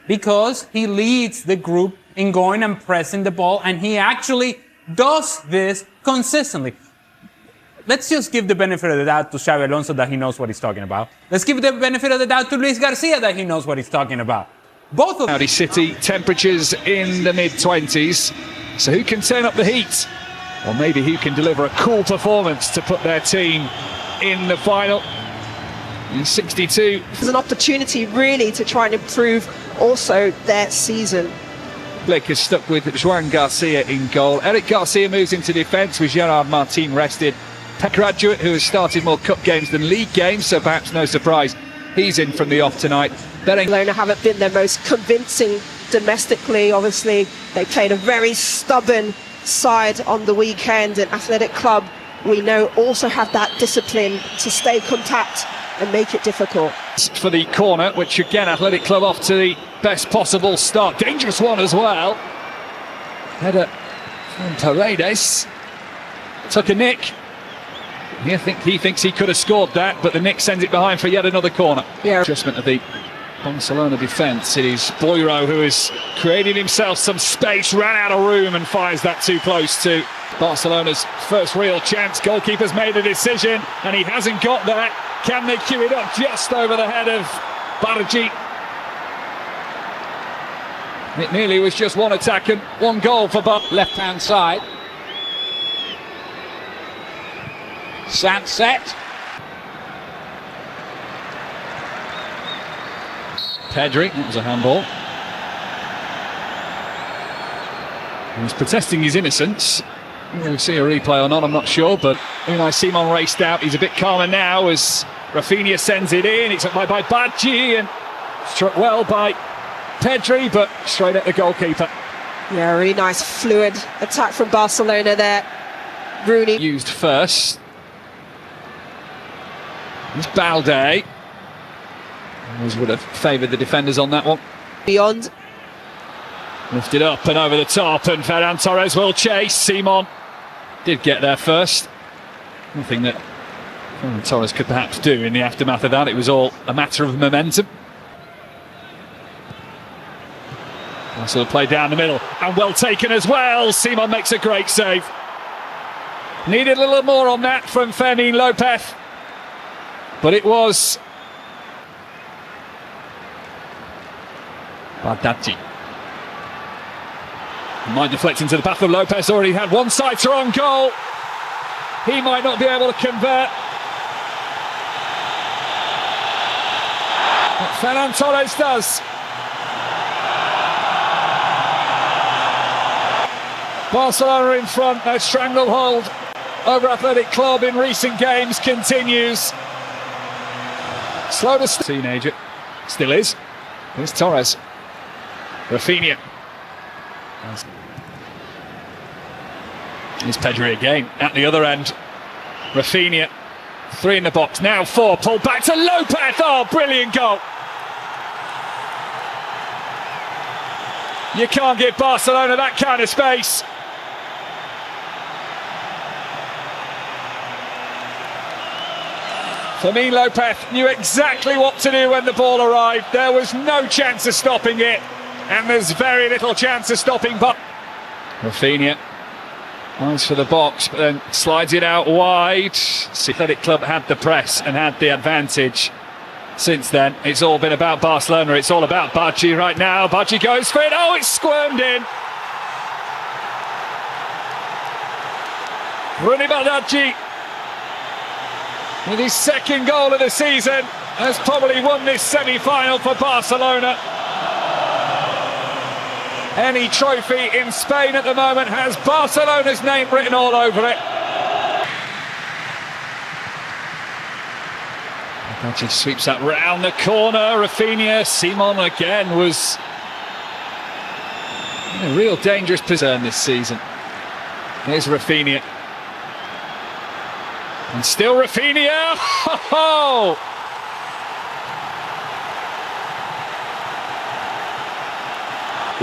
because he leads the group in going and pressing the ball, and he actually does this consistently. Let's just give the benefit of the doubt to Xabi Alonso that he knows what he's talking about. Let's give the benefit of the doubt to Luis Garcia that he knows what he's talking about. Both of them. Saudi City, temperatures in the mid-20s. So who can turn up the heat? Or maybe who can deliver a cool performance to put their team in the final in 62. There's an opportunity really to try and improve also their season. Blake is stuck with Joan Garcia in goal. Eric Garcia moves into defence with Gerard Martin rested. A graduate who has started more cup games than league games, so perhaps no surprise he's in from the off tonight. Barcelona haven't been their most convincing domestically. Obviously, they played a very stubborn side on the weekend, and Athletic Club, we know, also have that discipline to stay compact and make it difficult. For the corner, which again, Athletic Club off to the best possible start. Dangerous one as well. Header from Paredes. Took a nick. He thinks he could have scored that, but the nick sends it behind for yet another corner. Yeah. Adjustment of the Barcelona defence. It is Boiro who has created himself some space, ran out of room and fires that too close to Barcelona's first real chance. Goalkeeper's made a decision and he hasn't got that. Can they cue it up just over the head of Bargi? It nearly was just one attack and one goal for left-hand side. Sunset. Pedri, that was a handball. He was protesting his innocence. We'll see a replay or not, I'm not sure, but Unai Simon raced out. He's a bit calmer now as Rafinha sends it in. It's up by Bargi and struck well by Pedri, but straight at the goalkeeper. Yeah, really nice fluid attack from Barcelona there. Rooney used first. It's Balde. Always would have favoured the defenders on that one. Beyond. Lifted up and over the top, and Ferran Torres will chase. Simon did get there first. Nothing that Ferran Torres could perhaps do in the aftermath of that. It was all a matter of momentum. Also play down the middle, and well taken as well. Simon makes a great save. Needed a little more on that from Fermin Lopez, but it was Bardacci. Might deflect into the path of Lopez, already had one sighter on goal. He might not be able to convert. But Ferran Torres does. Barcelona in front, their stranglehold over Athletic Club in recent games continues. Slow to teenager, still is. Here's Torres. Rafinha. Here's Pedri again at the other end. Rafinha, 3 in the box, now 4, pulled back to Lopez. Oh, brilliant goal. You can't give Barcelona that kind of space. Fermin Lopez knew exactly what to do when the ball arrived. There was no chance of stopping it, and there's very little chance of stopping. But Rafinha eyes for the box, but then slides it out wide. Athletic Club had the press and had the advantage. Since then, it's all been about Barcelona. It's all about Bargi right now. Bargi goes for it. Oh, it's squirmed in. Rooney Bardacci, with his second goal of the season, has probably won this semi-final for Barcelona. Any trophy in Spain at the moment has Barcelona's name written all over it. Bardacci sweeps that round the corner. Rafinha, Simon again was in a real dangerous position this season. Here's Rafinha. And still Rafinha. Ho-ho!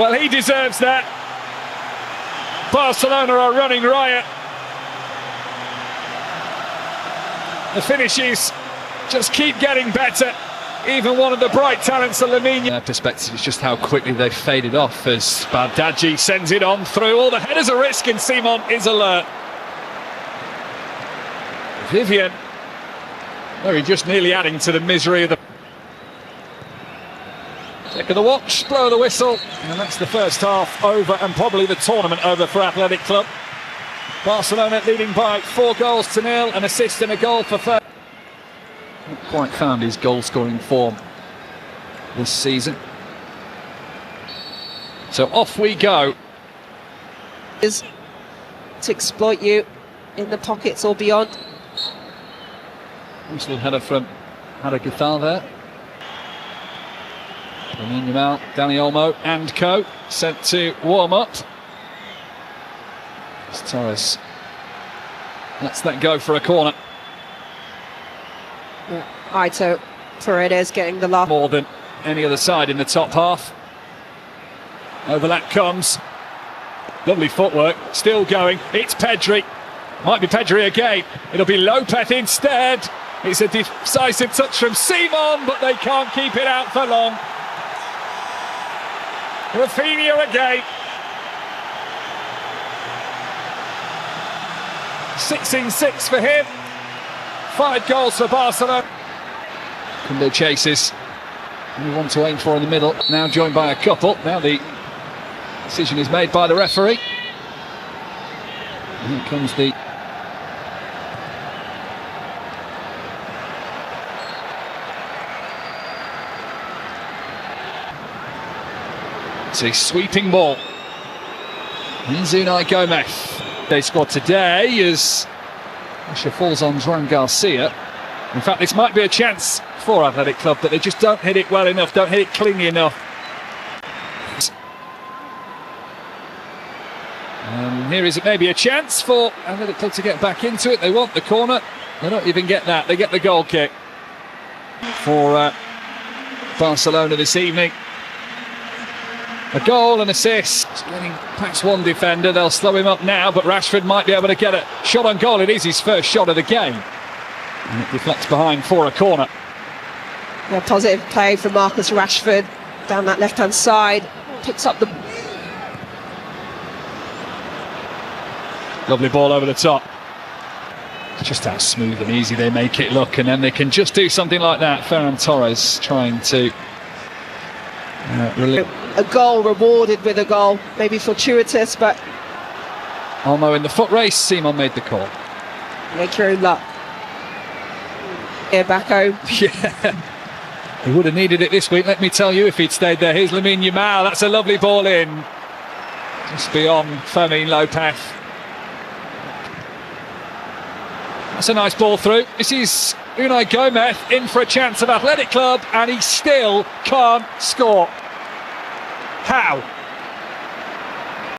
Well, he deserves that. Barcelona are running riot. The finishes just keep getting better. even one of the bright talents of Lamine. Their perspective is just how quickly they've faded off as Bardghji sends it on through. All the headers are risk and Simon is alert. Vivian, very just nearly adding to the misery of the... Check of the watch, blow of the whistle, and that's the first half over and probably the tournament over for Athletic Club. Barcelona leading by 4-0, an assist and a goal for third. Not quite found his goal-scoring form this season. So off we go. Is to exploit you in the pockets or beyond. Nice little header from Hadagathal there. Lamine Yamal, Dani Olmo and co. Sent to warm up. It's Torres lets that go for a corner. Aito Paredes getting the last. More than any other side in the top half. Overlap comes. Lovely footwork, still going. It's Pedri. Might be Pedri again. It'll be Lopez instead. It's a decisive touch from Simon, but they can't keep it out for long. Rafinha again. 6 in 6 for him. 5 goals for Barcelona. Kunde chases. We want to aim for in the middle. Now joined by a couple. Now the decision is made by the referee. And here comes the... It's a sweeping ball. Here's Unai Gomez. They scored today as pressure falls on Joan Garcia. In fact, this might be a chance for Athletic Club, but they just don't hit it well enough, don't hit it cleanly enough. And here is maybe a chance for Athletic Club to get back into it. They want the corner. They don't even get that. They get the goal kick for Barcelona this evening. A goal and assist. Getting past one defender, they'll slow him up now, but Rashford might be able to get a shot on goal. It is his first shot of the game. And it deflects behind for a corner. A positive play from Marcus Rashford down that left-hand side. Picks up the... Lovely ball over the top. It's just how smooth and easy they make it look, and then they can just do something like that. Ferran Torres trying to... A goal rewarded with a goal, maybe fortuitous, but Olmo in the foot race. Simon made the call. make your own luck. Here, back home. Yeah, he would have needed it this week, let me tell you, if he'd stayed there. Here's Lamine Yamal. That's a lovely ball in, just beyond Fermin Lopez. That's a nice ball through. This is Unai Gomez in for a chance of Athletic Club, and he still can't score. How?